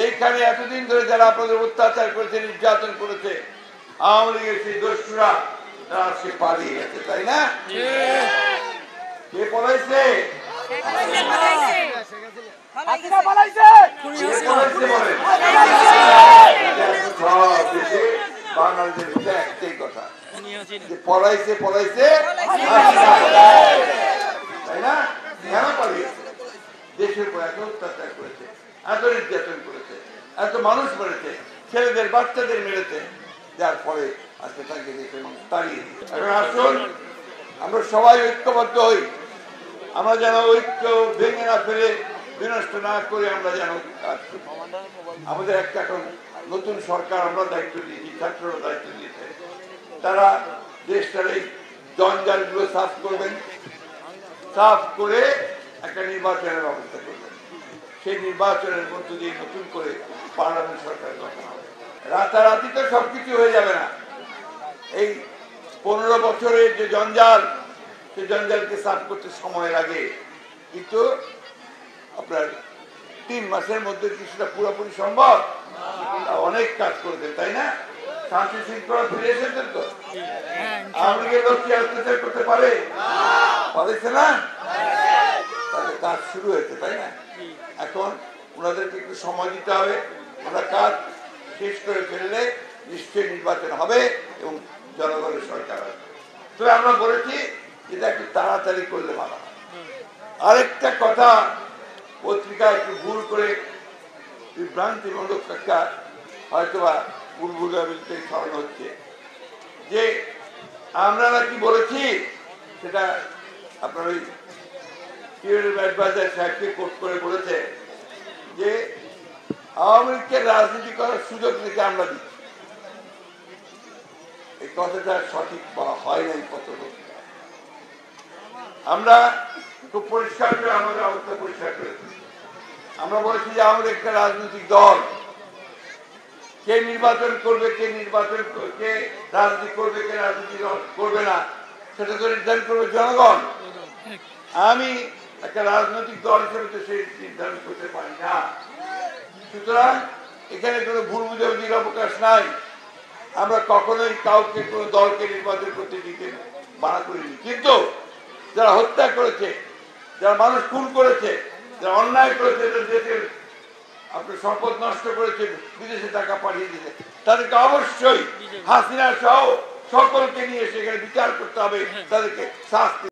এইখানে এতদিন ধরে যারা আপনাদের অত্যাচার করেছে, নির্যাতন করেছে, আওয়ামী লীগের সেই দস্যুরা তারা আজকে পালিয়ে গেছে, তাই না? কে পলাইছে? বাংলাদেশের একটাই কথা, যে পলাইছে পলাইছে, তাই না? কেন পালিয়েছে? দেশের উপর এত অত্যাচার করেছে, এত নির্যাতন করেছে, এত মানুষ মেরেছে, ছেলেদের বাচ্চাদের মেরেছে, যার ফলে আজকে তাকে দেশের মানুষ তাড়িয়ে দিয়েছে। এখন আসুন আমরা সবাই ঐক্যবদ্ধ হই, আমরা যেন ঐক্য ভেঙে না ফেলে, বিনষ্ট না করে আমরা যেন কাজ করি। আমাদের একটা এখন নতুন সরকার আমরা দায়িত্ব দিয়েছি, ছাত্ররা দায়িত্ব দিয়েছে, তারা দেশটার এই জঞ্জালগুলো সাফ করবেন, সাফ করে একটা নির্বাচনের ব্যবস্থা করবেন। সেই নির্বাচনের মধ্য দিয়ে নতুন করে পার্লামেন্ট সরকার গঠন হবে। রাতারাতি তো সবকিছু হয়ে যাবে না। এই 15 বছরের যে জঞ্জাল, সেই জঞ্জালকে সাফ করতে সময় লাগে, কিন্তু আপনার 3 মাসের মধ্যে কিছুটা পুরোপুরি সম্ভব? অনেক কাজ করবেন, তাই না? শান্তি শৃঙ্খলা ফিরে এসেছেন তো? আওয়ামী লীগের লোক কি অত্যাচার করতে পারে? পারেছে না? তাদের কাজ শুরু হয়েছে, তাই না? এখন ওনাদেরকে একটু সময় দিতে হবে। ওনারা কাজ শেষ করে ফেললে নিশ্চয়ই নির্বাচন হবে এবং জনগণের সরকার হবে। তো আমরা বলেছি এটা একটু তাড়াতাড়ি করলে ভালো হয়। আরেকটা কথা, পত্রিকায় একটু ভুল করে বিভ্রান্তিমূলক একটা হয়তোবা ভুলভুলামিতে ছড়ানো হচ্ছে, যে আমরা নাকি বলেছি, সেটা আপনার ওই অ্যাডভাইজার সাহেবকে কোট করে বলেছে যে আওয়ামী লীগকে রাজনীতি করার সুযোগ নাকি আমরা দিচ্ছি। এই কথাটা সঠিক হয় নাই। কত আমরা খুব পরিষ্কার করে আমাদের অবস্থা পরিষ্কার করেছি। আমরা বলেছি যে আমাদের একটা রাজনৈতিক দল, কে নির্বাচন করবে, কে রাজনীতি করবে, কে রাজনীতি করবে না, সেটা তো নির্ধারণ করবে জনগণ। আমি একটা রাজনৈতিক দল হিসেবে তো সেই নির্ধারণ করতে পারি না। সুতরাং এখানে কোনো ভুল বুঝাবুঝির অবকাশ নাই। আমরা কখনোই কাউকে কোনো দলকে নির্বাচন করতে দিতে মানা করিনি, কিন্তু যারা হত্যা করেছে, যারা মানুষ খুন করেছে, যারা অন্যায় করেছে, দেশের আপনার সম্পদ নষ্ট করেছে, বিদেশে টাকা পাঠিয়ে দিয়েছে, তাদেরকে অবশ্যই হাসিনা সহ সকলকে নিয়ে সেখানে বিচার করতে হবে, তাদেরকে শাস্তি